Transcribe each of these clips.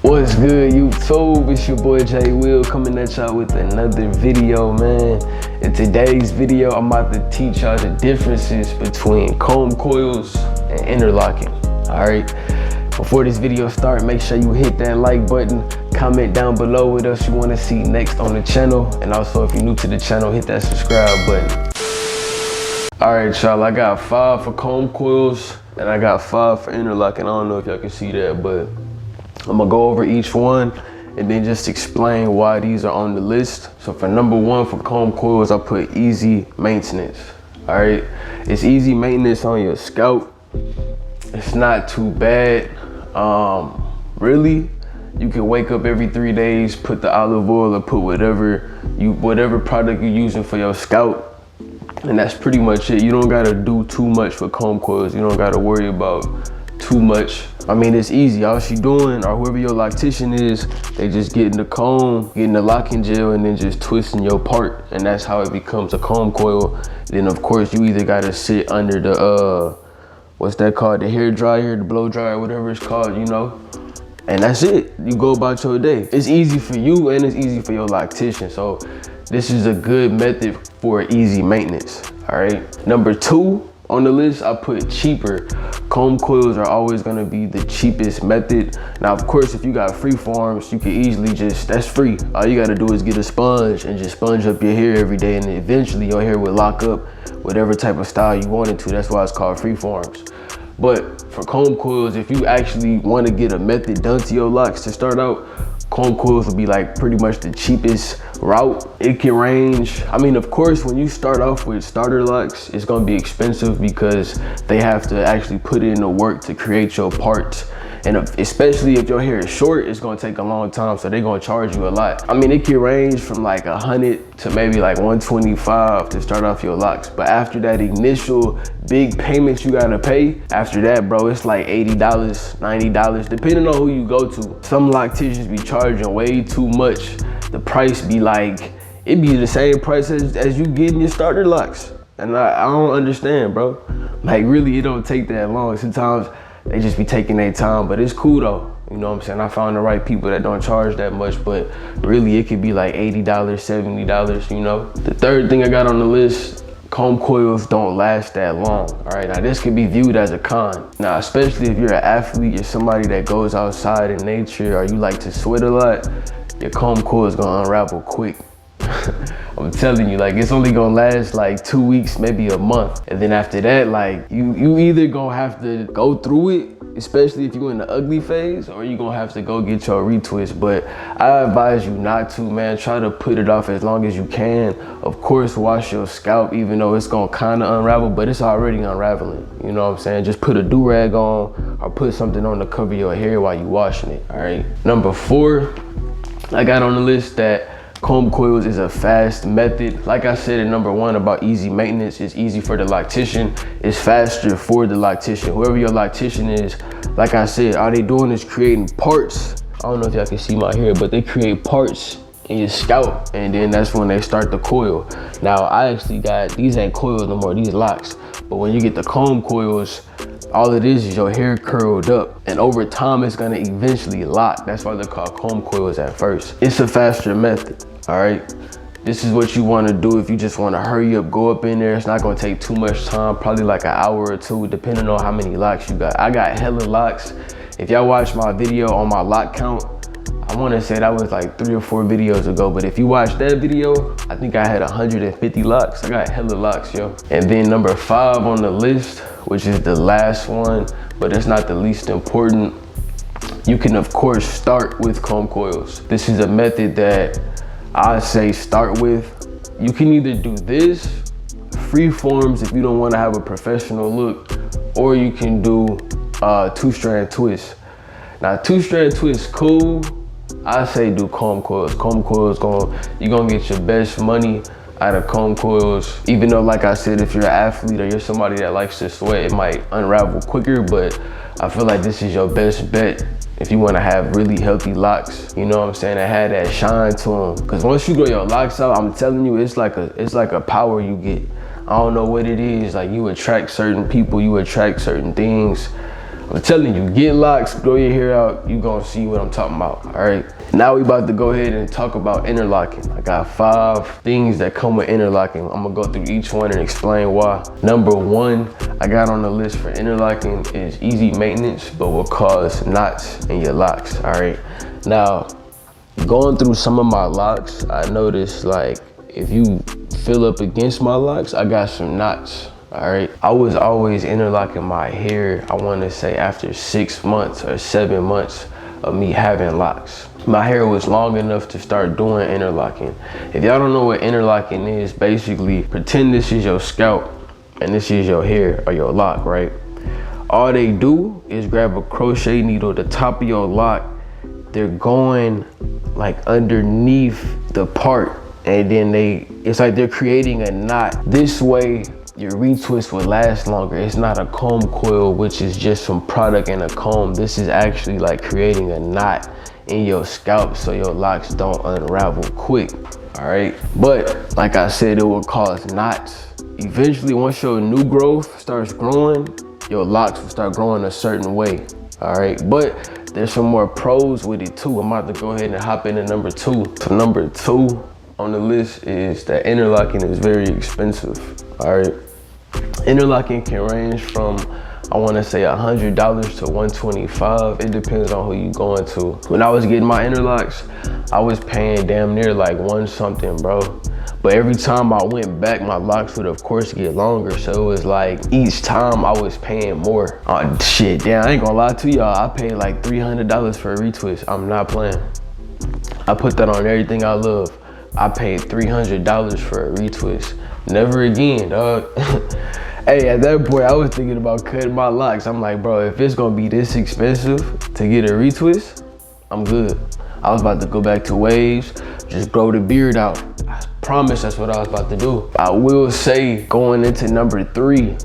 What's good, YouTube? It's your boy JWILL coming at y'all with another video, man. In today's video, I'm about to teach y'all the differences between comb coils and interlocking. All right. Before this video starts, make sure you hit that like button, comment down below what else you want to see next on the channel, and also if you're new to the channel, hit that subscribe button. All right, y'all. I got 5 for comb coils and I got 5 for interlocking. I don't know if y'all can see that, but I'm gonna go over each one and then just explain why these are on the list. So for number 1 for comb coils, I put easy maintenance. All right, it's easy maintenance on your scalp. It's not too bad. Really, you can wake up every 3 days, put the olive oil or put whatever product you're using for your scalp, and that's pretty much it. You don't gotta do too much for comb coils. You don't gotta worry about too much. I mean, it's easy. All she doing, or whoever your loctician is, they just getting the comb, getting the locking gel, and then just twisting your part, and that's how it becomes a comb coil. Then of course you either gotta sit under the what's that called, the hair dryer, the blow dryer, whatever it's called, you know, and that's it. You go about your day. It's easy for you and it's easy for your loctician. So this is a good method for easy maintenance. All right, number 2 on the list, I put cheaper. Comb coils are always gonna be the cheapest method. Now, of course, if you got free forms, you can easily that's free. All you gotta do is get a sponge and just sponge up your hair every day, and eventually your hair will lock up whatever type of style you want it to. That's why it's called free forms. But for comb coils, if you actually wanna get a method done to your locks to start out, comb coils will be like pretty much the cheapest route. It can range, I mean, of course, when you start off with starter locks, it's gonna be expensive because they have to actually put in the work to create your parts. And especially if your hair is short, it's gonna take a long time, so they're gonna charge you a lot. I mean, it can range from like 100 to maybe like 125 to start off your locks. But after that initial big payments you gotta pay, after that, bro, it's like $80, $90, depending on who you go to. Some locticians be charging way too much. The price be like, it be the same price as you getting your starter locks. And I don't understand, bro. Like, really, it don't take that long. Sometimes they just be taking their time, but it's cool though. You know what I'm saying? I found the right people that don't charge that much, but really it could be like $80, $70, you know? The third thing I got on the list, comb coils don't last that long. All right, now this could be viewed as a con. Now, especially if you're an athlete, you're somebody that goes outside in nature, or you like to sweat a lot, your comb coil is gonna unravel quick. I'm telling you, like, it's only gonna last like 2 weeks, maybe a month. And then after that, like, you either gonna have to go through it, especially if you're in the ugly phase, or you gonna have to go get your retwist. But I advise you not to, man. Try to put it off as long as you can. Of course, wash your scalp, even though it's gonna kinda unravel, but it's already unraveling. You know what I'm saying? Just put a do-rag on or put something on to cover your hair while you washing it, all right? Number 4, I got on the list that comb coils is a fast method. Like I said in number 1 about easy maintenance, it's easy for the loctician, it's faster for the loctician. Whoever your loctician is, like I said, all they doing is creating parts. I don't know if y'all can see my hair, but they create parts in your scalp, and then that's when they start the coil. Now, I actually got, these ain't coils no more, these locks. But when you get the comb coils, all it is your hair curled up, and over time it's gonna eventually lock. That's why they're called comb coils at first. It's a faster method, all right? This is what you wanna do if you just wanna hurry up, go up in there. It's not gonna take too much time, probably like an hour or 2, depending on how many locks you got. I got hella locks. If y'all watch my video on my lock count, I wanna say that was like 3 or 4 videos ago, but if you watch that video, I think I had 150 locks. I got hella locks, yo. And then number 5 on the list, which is the last one, but it's not the least important, you can of course start with comb coils. This is a method that I say start with. You can either do this, free forms if you don't wanna have a professional look, or you can do 2-strand twist. Now, 2-strand twist, cool. I say do comb coils. Comb coils, you're gonna get your best money out of comb coils. Even though, like I said, if you're an athlete or you're somebody that likes to sweat, it might unravel quicker, but I feel like this is your best bet if you wanna have really healthy locks, you know what I'm saying, and have that shine to them. Cause once you grow your locks out, I'm telling you, it's like a power you get. I don't know what it is. Like, you attract certain people, you attract certain things. I'm telling you, get locks, grow your hair out, you gonna see what I'm talking about, all right? Now we about to go ahead and talk about interlocking. I got 5 things that come with interlocking. I'm gonna go through each one and explain why. Number 1 I got on the list for interlocking is easy maintenance, but will cause knots in your locks, all right? Now, going through some of my locks, I noticed, like, if you fill up against my locks, I got some knots. All right, I was always interlocking my hair, I want to say after 6 months or 7 months of me having locks. My hair was long enough to start doing interlocking. If y'all don't know what interlocking is, basically pretend this is your scalp and this is your hair or your lock, right? All they do is grab a crochet needle, the top of your lock, they're going like underneath the part, and then it's like they're creating a knot. This way, your retwist will last longer. It's not a comb coil, which is just some product and a comb. This is actually like creating a knot in your scalp so your locks don't unravel quick, all right? But like I said, it will cause knots. Eventually, once your new growth starts growing, your locks will start growing a certain way, all right? But there's some more pros with it too. I'm about to go ahead and hop into number 2. So number 2 on the list is that interlocking is very expensive, all right? Interlocking can range from, I want to say $100 to $125. It depends on who you going to. When I was getting my interlocks, I was paying damn near like $1 something, bro. But every time I went back, my locks would of course get longer. So it was like each time I was paying more. Oh shit, damn, I ain't gonna lie to y'all. I paid like $300 for a retwist. I'm not playing. I put that on everything I love. I paid $300 for a retwist. Never again, dog. Hey, at that point, I was thinking about cutting my locks. I'm like, bro, if it's gonna be this expensive to get a retwist, I'm good. I was about to go back to waves, just grow the beard out. I promise that's what I was about to do. I will say, going into number 3,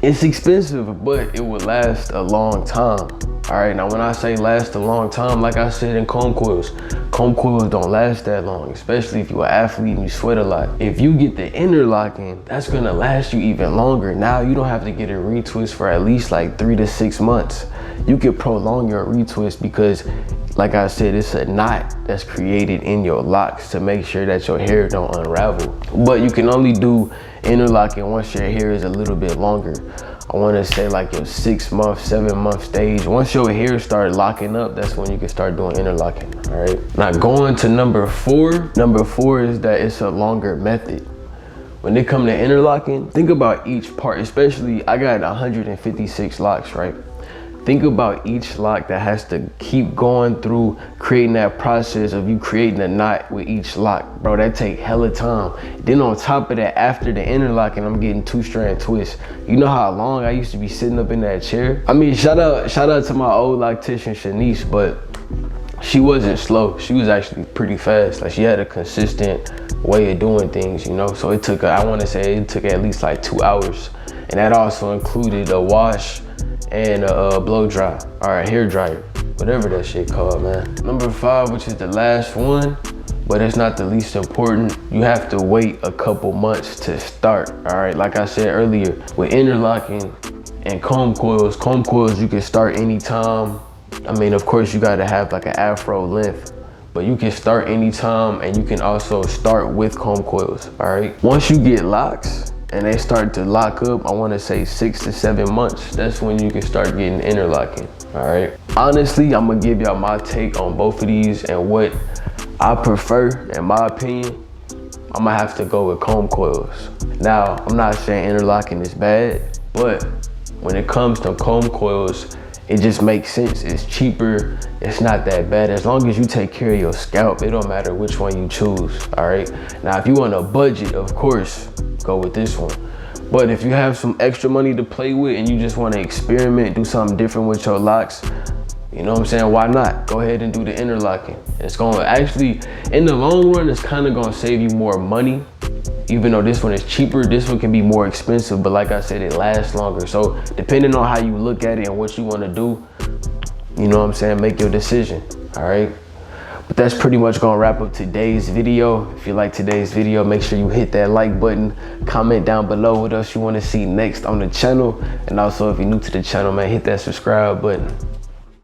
it's expensive, but it will last a long time. All right, now when I say last a long time, like I said in comb coils don't last that long, especially if you're an athlete and you sweat a lot. If you get the interlocking, that's gonna last you even longer. Now you don't have to get a retwist for at least like 3 to 6 months. You can prolong your retwist because, like I said, it's a knot that's created in your locks to make sure that your hair don't unravel. But you can only do interlocking once your hair is a little bit longer. I want to say like your 6 month, 7 month stage. Once your hair start locking up, that's when you can start doing interlocking, all right? Now going to number 4. Number 4 is that it's a longer method. When it comes to interlocking, think about each part, especially I got 156 locks, right? Think about each lock that has to keep going through creating that process of you creating a knot with each lock. Bro, that take hella time. Then on top of that, after the interlocking, I'm getting 2-strand twists. You know how long I used to be sitting up in that chair? I mean, shout out to my old loctician, Shanice, but she wasn't slow. She was actually pretty fast. Like, she had a consistent way of doing things, you know? So it took, I want to say it took at least like 2 hours. And that also included a wash and a blow dry, or a hair dryer, whatever that shit called, man. Number 5, which is the last one, but it's not the least important, you have to wait a couple months to start, all right? Like I said earlier, with interlocking and comb coils you can start anytime. I mean, of course you gotta have like an afro length, but you can start anytime, and you can also start with comb coils, all right? Once you get locks, and they start to lock up, I want to say 6 to 7 months, that's when you can start getting interlocking, all right? Honestly, I'm gonna give y'all my take on both of these and what I prefer. In my opinion, I'm gonna have to go with comb coils. Now, I'm not saying interlocking is bad, but when it comes to comb coils, it just makes sense. It's cheaper, it's not that bad. As long as you take care of your scalp, it don't matter which one you choose, all right? Now, if you want a budget, of course, go with this one. But if you have some extra money to play with and you just want to experiment, do something different with your locks, you know what I'm saying, why not? Go ahead and do the interlocking. It's going to actually, in the long run, it's kind of going to save you more money. Even though this one is cheaper, this one can be more expensive, but like I said, it lasts longer. So depending on how you look at it and what you want to do, you know what I'm saying, make your decision, all right? But that's pretty much gonna wrap up today's video. If you like today's video, make sure you hit that like button, comment down below what else you wanna see next on the channel. And also if you're new to the channel, man, hit that subscribe button.